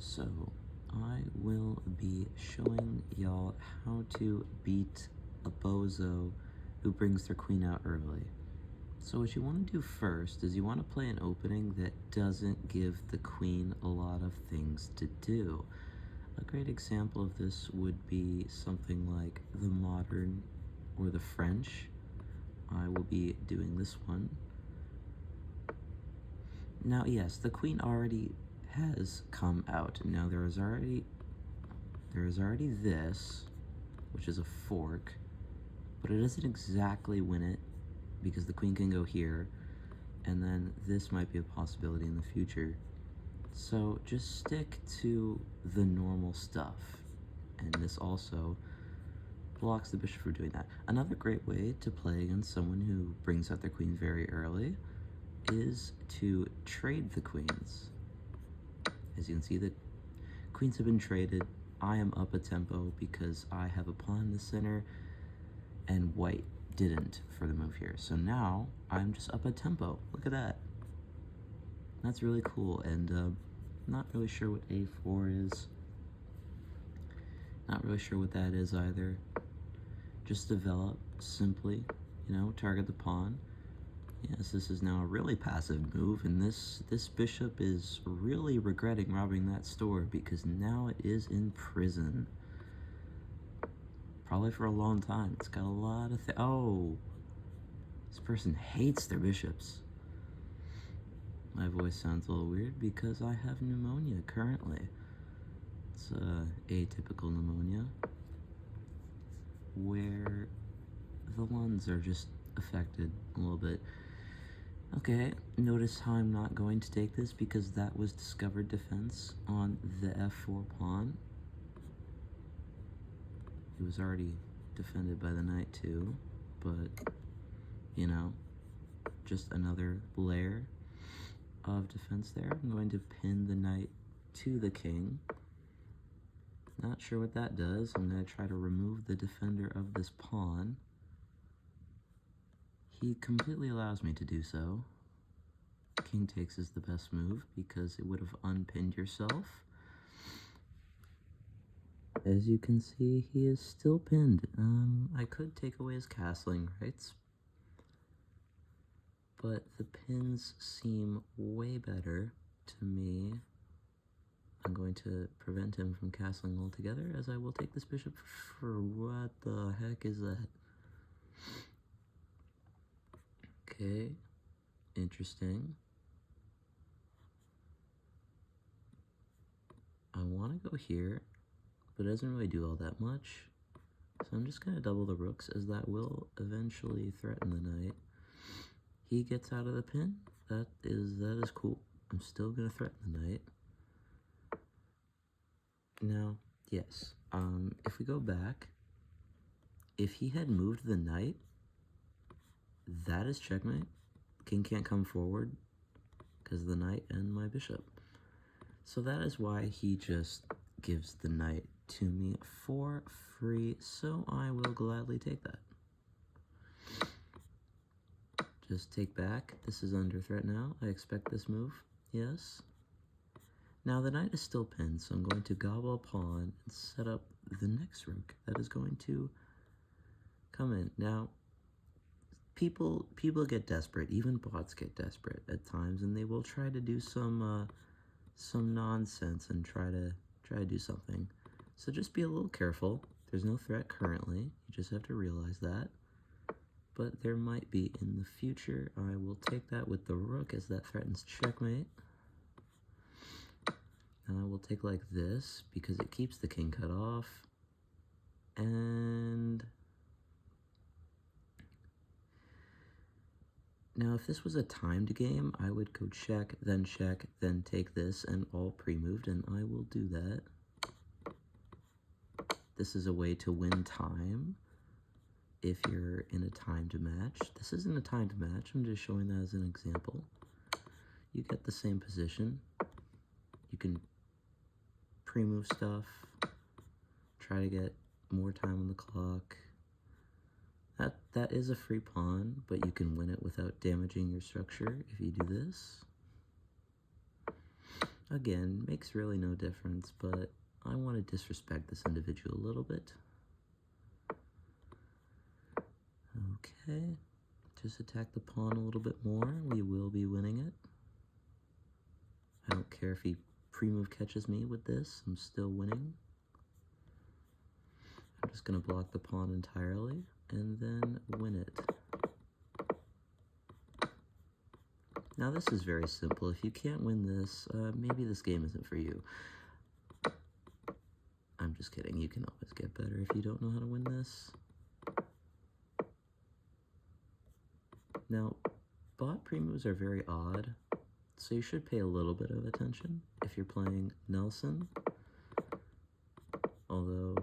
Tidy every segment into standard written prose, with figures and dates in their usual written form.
So, I will be showing y'all how to beat a bozo who brings their queen out early. So what you want to do first is you want to play an opening that doesn't give the queen a lot of things to do. A great example of this would be something like the modern or the French. I will be doing this one. Now, yes, the queen already has come out. Now there is already this, which is a fork, but it doesn't exactly win it because the queen can go here, and then this might be a possibility in the future. So just stick to the normal stuff, and this also blocks the bishop from doing that. Another great way to play against someone who brings out their queen very early is to trade the queens. As you can see, the queens have been traded. I am up a tempo because I have a pawn in the center, and white didn't for the move here. So now I'm just up a tempo. Look at that. That's really cool, and not really sure what a4 is. Not really sure what that is either. Just develop simply, target the pawn. Yes, this is now a really passive move, and this bishop is really regretting robbing that store because now it is in prison. Probably for a long time. It's got a lot of oh! This person hates their bishops. My voice sounds a little weird because I have pneumonia currently. It's atypical pneumonia where the lungs are just affected a little bit. Okay, notice how I'm not going to take this because that was discovered defense on the f4 pawn. It was already defended by the knight too, but, just another layer of defense there. I'm going to pin the knight to the king. Not sure what that does. I'm going to try to remove the defender of this pawn. He completely allows me to do so. King takes is the best move because it would have unpinned yourself. As you can see, he is still pinned. I could take away his castling rights, but the pins seem way better to me. I'm going to prevent him from castling altogether, as I will take this bishop for what the heck is that? Okay, interesting. I want to go here, but it doesn't really do all that much. So I'm just going to double the rooks, as that will eventually threaten the knight. He gets out of the pin. That is cool. I'm still going to threaten the knight. Now, yes, if we go back, if he had moved the knight, that is checkmate. King can't come forward because of the knight and my bishop. So that is why he just gives the knight to me for free, so I will gladly take that. Just take back. This is under threat now. I expect this move. Yes. Now the knight is still pinned, so I'm going to gobble a pawn and set up the next rook that is going to come in. Now, people get desperate. Even bots get desperate at times, and they will try to do some nonsense and try to do something. So just be a little careful. There's no threat currently. You just have to realize that. But there might be in the future. I will take that with the rook as that threatens checkmate. And I will take like this because it keeps the king cut off. And now if this was a timed game, I would go check, then take this, and all pre-moved, and I will do that. This is a way to win time if you're in a timed match. This isn't a timed match, I'm just showing that as an example. You get the same position. You can pre-move stuff, try to get more time on the clock. That is a free pawn, but you can win it without damaging your structure if you do this. Again, makes really no difference, but I want to disrespect this individual a little bit. Okay, just attack the pawn a little bit more. We will be winning it. I don't care if he pre-move catches me with this, I'm still winning. I'm just going to block the pawn entirely and then win it. Now this is very simple. If you can't win this, maybe this game isn't for you. I'm just kidding. You can always get better if you don't know how to win this. Now, bot pre-moves are very odd, so you should pay a little bit of attention if you're playing Nelson. Although,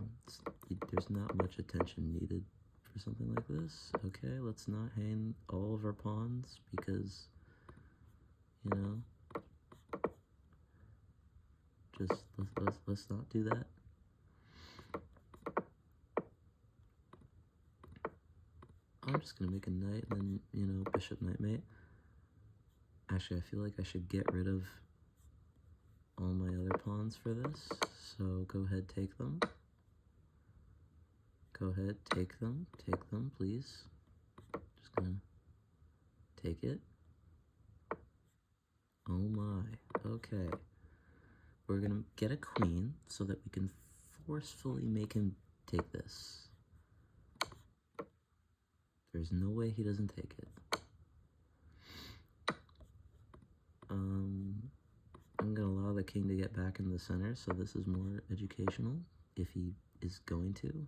there's not much attention needed for something like this. Okay, let's not hang all of our pawns because, you know, just let's not do that. I'm just gonna make a knight and then, you know, bishop knight mate. Actually, I feel like I should get rid of all my other pawns for this, so go ahead, take them. Go ahead, take them, please. Just gonna take it. Oh my, okay. We're gonna get a queen so that we can forcefully make him take this. There's no way he doesn't take it. I'm gonna allow the king to get back in the center, so this is more educational, if he is going to.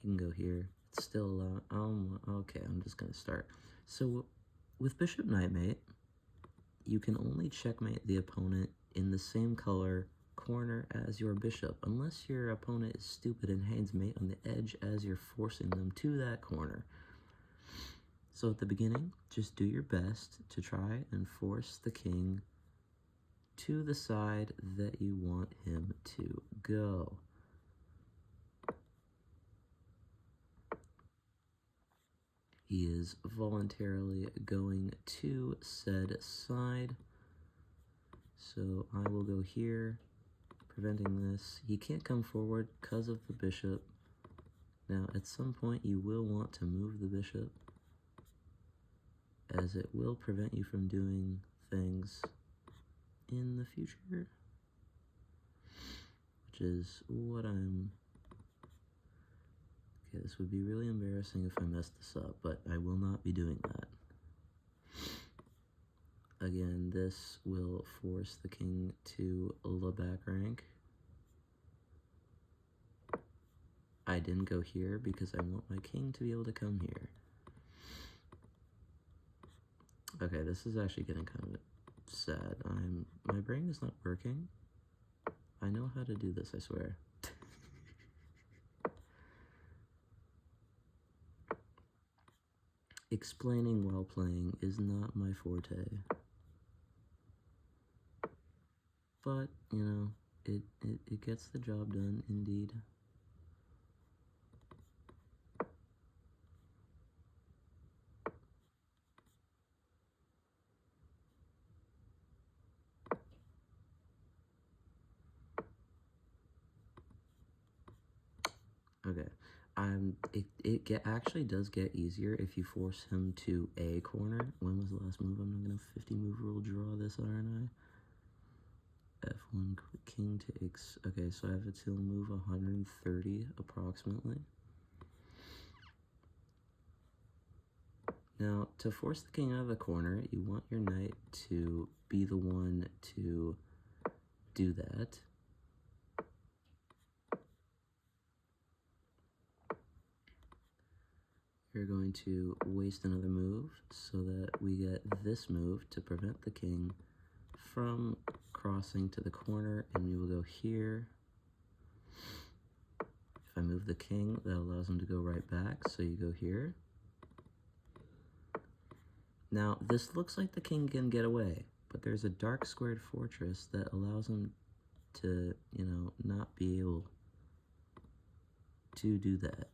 He can go here. It's still allowed. Okay, I'm just gonna start. So, with bishop knight mate, you can only checkmate the opponent in the same color corner as your bishop, unless your opponent is stupid and hangs mate on the edge as you're forcing them to that corner. So at the beginning, just do your best to try and force the king to the side that you want him to go. He is voluntarily going to said side. So I will go here, preventing this. He can't come forward because of the bishop. Now, at some point, you will want to move the bishop, as it will prevent you from doing things in the future, which is what I'm... Okay, this would be really embarrassing if I messed this up, but I will not be doing that. Again, this will force the king to the back rank. I didn't go here because I want my king to be able to come here. Okay, this is actually getting kind of sad. My brain is not working. I know how to do this, I swear. Explaining while playing is not my forte. But, you know, it gets the job done, indeed. Okay, it actually does get easier if you force him to a corner. When was the last move? I'm not gonna 50 move rule draw this, aren't I? F1 king takes. Okay, so I have to move 130 approximately. Now, to force the king out of the corner, you want your knight to be the one to do that. You're going to waste another move so that we get this move to prevent the king from crossing to the corner, and we will go here. If I move the king, that allows him to go right back, so you go here. Now, this looks like the king can get away, but there's a dark squared fortress that allows him to, you know, not be able to do that.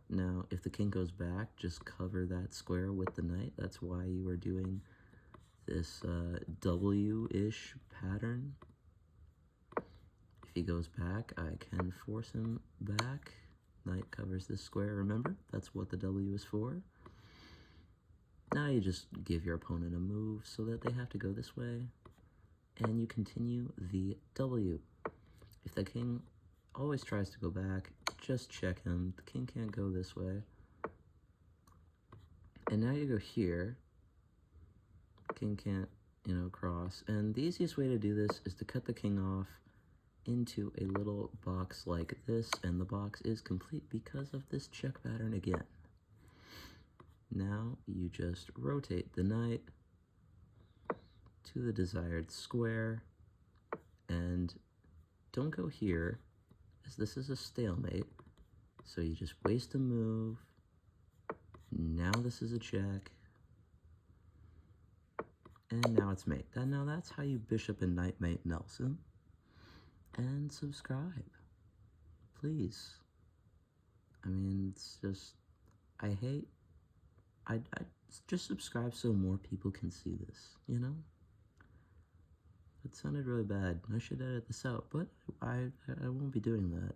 Now, if the king goes back, just cover that square with the knight. That's why you are doing this W-ish pattern. If he goes back, I can force him back. Knight covers this square, remember? That's what the W is for. Now you just give your opponent a move so that they have to go this way, and you continue the W. If the king always tries to go back, just check him. The king can't go this way. And now you go here. King can't, cross. And the easiest way to do this is to cut the king off into a little box like this, and the box is complete because of this check pattern again. Now you just rotate the knight to the desired square, and don't go here, as this is a stalemate, so you just waste a move. Now this is a check, and now it's mate. Now that's how you bishop and knight mate Nelson. And subscribe, please. I mean, it's just, I just subscribe so more people can see this, It sounded really bad. I should edit this out, but I won't be doing that.